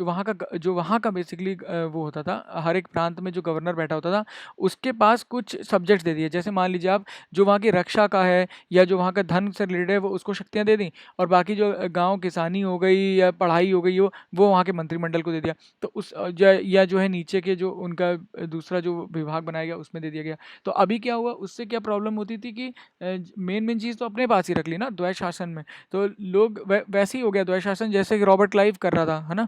Speaker 1: जो वहाँ का बेसिकली वो होता था, हर एक प्रांत में जो गवर्नर बैठा होता था उसके पास कुछ सब्जेक्ट्स दे दिए। जैसे मान लीजिए आप, जो वहाँ की रक्षा का है या जो वहाँ का धन से रिलेटेड है वो उसको शक्तियाँ दे दी, और बाकी जो गांव किसानी हो गई या पढ़ाई हो गई वो वहाँ के मंत्रिमंडल को दे दिया। तो या जो है नीचे के जो उनका दूसरा जो विभाग बनाया गया उसमें दे दिया गया। तो अभी क्या हुआ, उससे क्या प्रॉब्लम होती थी कि मेन मेन चीज़ तो अपने पास ही रख ली ना द्वैत शासन में, तो लोग वैसे ही हो गया द्वैत शासन, जैसे कि रॉबर्ट क्लाइव कर रहा था, है ना,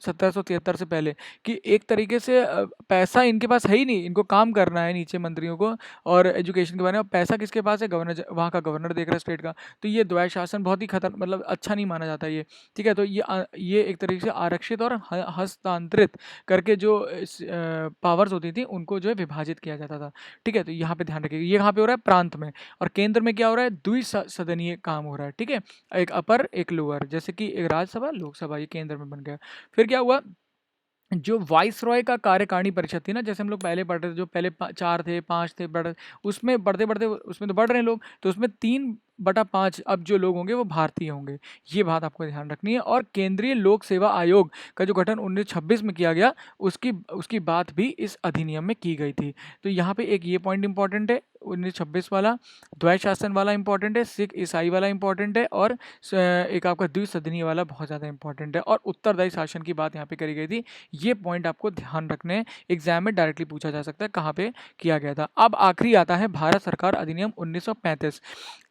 Speaker 1: 1773 से पहले, कि एक तरीके से पैसा इनके पास है ही नहीं, इनको काम करना है नीचे मंत्रियों को और एजुकेशन के बारे में, पैसा किसके पास है, गवर्नर, वहाँ का गवर्नर देख रहा है स्टेट का। तो ये द्वैत शासन बहुत ही खतर मतलब अच्छा नहीं माना जाता ये, ठीक है। तो ये एक तरीके से आरक्षित और हस्तांतरित करके जो पावर्स होती थी उनको जो है विभाजित किया जाता था, ठीक है। तो यहाँ पे ध्यान रखिएगा, ये कहाँ पे हो रहा है, प्रांत में, और केंद्र में क्या हो रहा है, द्विसदनीय काम हो रहा है, ठीक है, एक अपर एक लोअर, जैसे कि एक राज्यसभा लोकसभा, ये केंद्र में बन गया। फिर क्या हुआ, जो वाइस रॉय का कार्यकारिणी परिषद थी ना, जैसे हम लोग पहले पढ़ रहे थे, जो पहले 4 थे 5 थे, उसमें बढ़ते बढ़ते उसमें तो बढ़ रहे हैं लोग, तो उसमें 3/5 अब जो लोग होंगे वो भारतीय होंगे, ये बात आपको ध्यान रखनी है। और केंद्रीय लोक सेवा आयोग का जो गठन 1926 में किया गया, उसकी उसकी बात भी इस अधिनियम में की गई थी। तो यहाँ पे एक ये पॉइंट इंपॉर्टेंट है, 1926 वाला, द्वैत शासन वाला इंपॉर्टेंट है, सिख ईसाई वाला इंपॉर्टेंट है, और एक आपका द्विसदनीय वाला बहुत ज़्यादा इंपॉर्टेंट है, और उत्तरदायी शासन की बात यहाँ पे करी गई थी। ये पॉइंट आपको ध्यान रखने हैं, एग्जाम में डायरेक्टली पूछा जा सकता है कहाँ पे किया गया था। अब आखिरी आता है भारत सरकार अधिनियम 1935।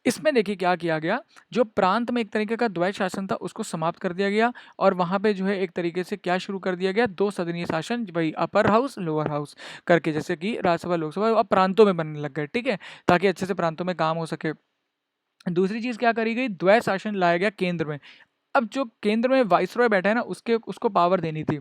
Speaker 1: इसमें देखिए क्या किया गया, जो प्रांत में एक तरीके का द्वैत शासन था उसको समाप्त कर दिया गया, और वहाँ पे जो है एक तरीके से क्या शुरू कर दिया गया, 2 सदनीय शासन, वही अपर हाउस लोअर हाउस करके, जैसे कि राज्यसभा लोकसभा अब प्रांतों में बनने लग गए, ठीक है, ताकि अच्छे से प्रांतों में काम हो सके। दूसरी चीज क्या करी गई, द्वैत शासन लाया गया केंद्र में। अब जो केंद्र में वाइसरॉय बैठा है ना, उसके उसको पावर देनी थी,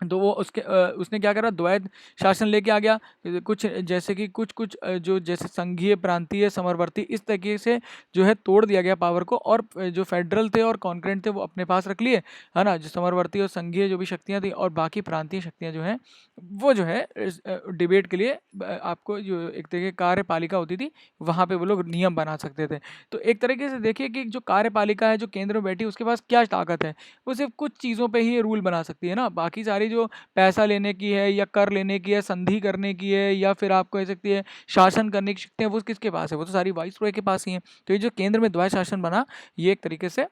Speaker 1: तो वो उसने क्या करा, द्वैत शासन लेके आ गया। कुछ जैसे कि कुछ कुछ जो जैसे संघीय प्रांतीय समरवर्ती इस तरीके से जो है तोड़ दिया गया पावर को, और जो फेडरल थे और कॉन्करेंट थे वो अपने पास रख लिए, है ना, जो समरवर्ती और संघीय जो भी शक्तियां थी, और बाकी प्रांतीय शक्तियां जो हैं वो जो है डिबेट के लिए आपको जो एक तरीके कार्यपालिका होती थी, वहाँ पे वो लोग नियम बना सकते थे। तो एक तरीके से देखिए कि जो कार्यपालिका है जो केंद्र में बैठी, उसके पास क्या ताकत है, वो सिर्फ कुछ चीज़ों पे ही रूल बना सकती है ना, बाकी सारी जो पैसा लेने की है या कर लेने की है, संधि करने की है, या फिर आपको कह सकती है शासन करने की शक्ति है, वो किसके पास है, वो तो सारी वाइसरॉय के पास ही है। तो ये जो केंद्र में द्वैत शासन बना, ये एक तरीके से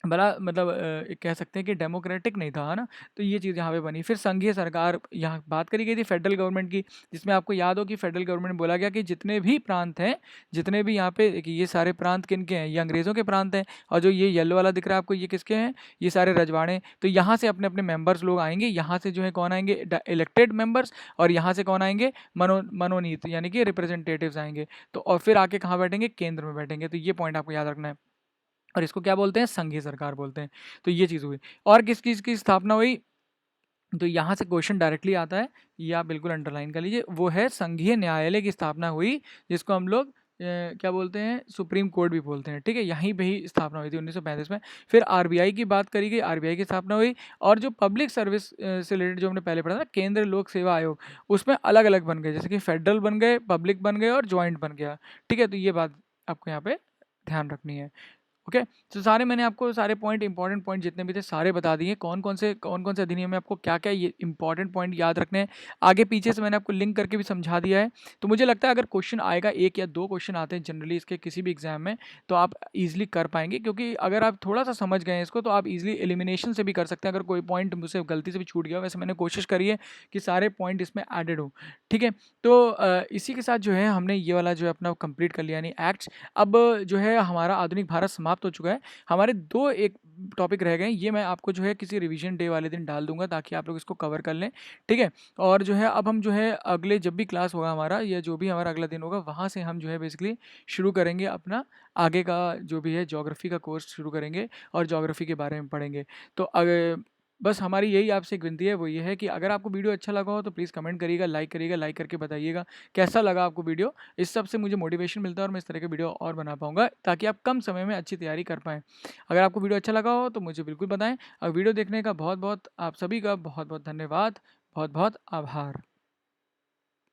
Speaker 1: बड़ा मतलब एक कह सकते हैं कि डेमोक्रेटिक नहीं था, है ना। तो ये चीज़ यहाँ पे बनी। फिर संघीय सरकार, यहाँ बात करी गई थी फेडरल गवर्नमेंट की, जिसमें आपको याद हो कि फेडरल गवर्नमेंट ने बोला गया कि जितने भी प्रांत हैं, जितने भी यहाँ पे, कि ये सारे प्रांत किनके हैं, ये अंग्रेज़ों के प्रांत हैं, और जो ये येलो वाला दिख रहा है आपको, ये किसके हैं, ये सारे रजवाड़े। तो यहाँ से अपने अपने मेंबर्स लोग आएंगे, यहाँ से जो है कौन आएंगे, इलेक्टेड मेंबर्स, और यहाँ से कौन आएंगे, मनोनीत यानी कि रिप्रेजेंटेटिव्स आएंगे। तो और फिर आके कहाँ बैठेंगे, केंद्र में बैठेंगे। तो ये पॉइंट आपको याद रखना है, और इसको क्या बोलते हैं, संघीय सरकार बोलते हैं। तो ये चीज़ हुई। और किस चीज़ की स्थापना हुई, तो यहाँ से क्वेश्चन डायरेक्टली आता है, ये आप बिल्कुल अंडरलाइन कर लीजिए, वो है संघीय न्यायालय की स्थापना हुई, जिसको हम लोग क्या बोलते हैं, सुप्रीम कोर्ट भी बोलते हैं, ठीक है। यहीं पे ही स्थापना हुई थी 1935 में। फिर आरबीआई की बात करी गई, आरबीआई की स्थापना हुई, और जो पब्लिक सर्विस से रिलेटेड जो हमने पहले पढ़ा था, केंद्रीय लोक सेवा आयोग, उसमें अलग अलग बन गए, जैसे कि फेडरल बन गए, पब्लिक बन गए, और ज्वाइंट बन गया, ठीक है। तो ये बात आपको यहाँ पे ध्यान रखनी है। ओके, तो सारे मैंने आपको सारे पॉइंट, इंपॉर्टेंट पॉइंट जितने भी थे सारे बता दिए, कौन कौन से अधिनियम में आपको क्या क्या ये इंपॉर्टेंट पॉइंट याद रखने हैं, आगे पीछे से मैंने आपको लिंक करके भी समझा दिया है। तो मुझे लगता है अगर क्वेश्चन आएगा, 1 या 2 क्वेश्चन आते हैं जनरली इसके किसी भी एग्जाम में, तो आप इजीली कर पाएंगे, क्योंकि अगर आप थोड़ा सा समझ गए हैं इसको, तो आप इजीली एलिमिनेशन से भी कर सकते हैं। अगर कोई पॉइंट मुझसे गलती से भी छूट गया, वैसे मैंने कोशिश करी है कि सारे पॉइंट इसमें एडेड हो, ठीक है। तो इसी के साथ जो है हमने ये वाला जो है अपना कंप्लीट कर लिया, यानी एक्ट्स। अब जो है हमारा आधुनिक भारत समाप्त हो चुका है। हमारे 2 एक टॉपिक रह गए हैं, ये मैं आपको जो है किसी रिवीजन डे वाले दिन डाल दूंगा, ताकि आप लोग इसको कवर कर लें, ठीक है। और जो है अब हम जो है अगले जब भी क्लास होगा हमारा, या जो भी हमारा अगला दिन होगा, वहाँ से हम जो है बेसिकली शुरू करेंगे अपना आगे का जो भी है ज्योग्राफी का कोर्स शुरू करेंगे, और ज्योग्राफी के बारे में पढ़ेंगे। तो अगर बस हमारी यही आपसे एक विनती है, वो ये है कि अगर आपको वीडियो अच्छा लगा हो तो प्लीज़ कमेंट करिएगा, लाइक करके बताइएगा कैसा लगा आपको वीडियो। इस सब से मुझे मोटिवेशन मिलता है, और मैं इस तरह के वीडियो और बना पाऊंगा, ताकि आप कम समय में अच्छी तैयारी कर पाएँ। अगर आपको वीडियो अच्छा लगा हो तो मुझे बिल्कुल बताएं, और वीडियो देखने का बहुत बहुत आप सभी का बहुत बहुत धन्यवाद, बहुत बहुत आभार।